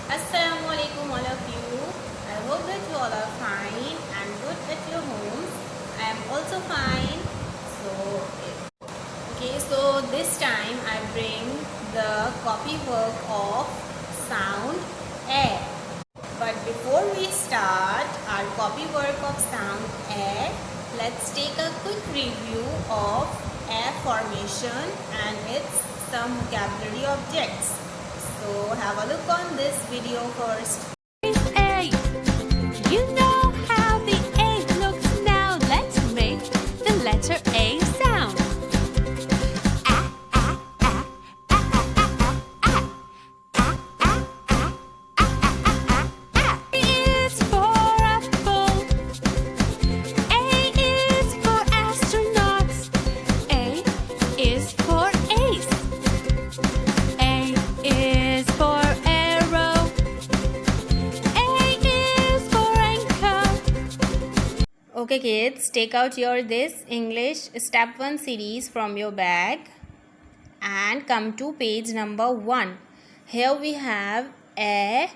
Assalamualaikum all of you. I hope that you all are fine and good at your homes. I am also fine. So this time I bring the copy work of sound A. But before we start our copy work of sound A, let's take a quick review of A formation and its some vocabulary objects. So have a look on this video first. A. You know how the A looks now. Let's make the letter A sound. A is for apple. A is for astronauts. A is for ace. A is for arrow. A is for anchor. Okay kids, take out your this English step 1 series from your bag and come to page number 1. Here we have A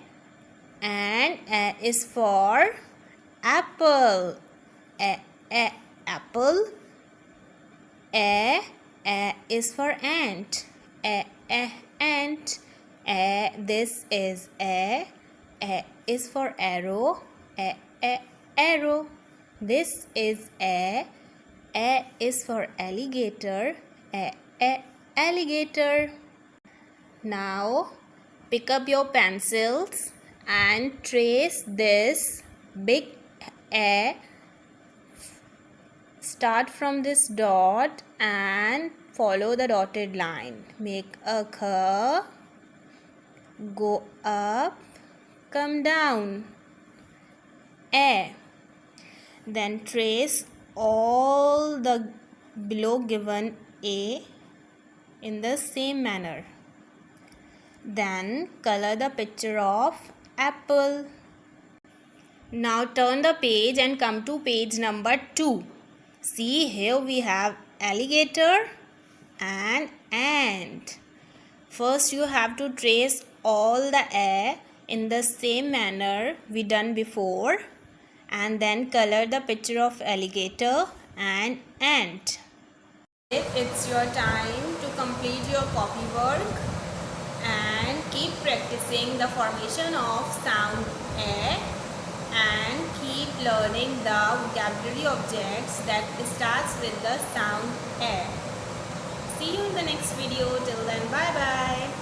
and A is for apple. Apple. A is for ant. Ant. This is A is for arrow. Arrow. This is A is for alligator. Alligator. Now pick up your pencils and trace this big A. Start from this dot and follow the dotted line. Make a curve. Go up. Come down. A. Then trace all the below given A in the same manner. Then color the picture of apple. Now turn the page and come to page number 2. See, here we have alligator and ant. First you have to trace all the A in the same manner we done before, and then color the picture of alligator and ant. It's your time to complete your copy work and keep practicing the formation of sound A and keep learning the vocabulary objects that starts with the sound A. See you in the next video. Till then, bye bye.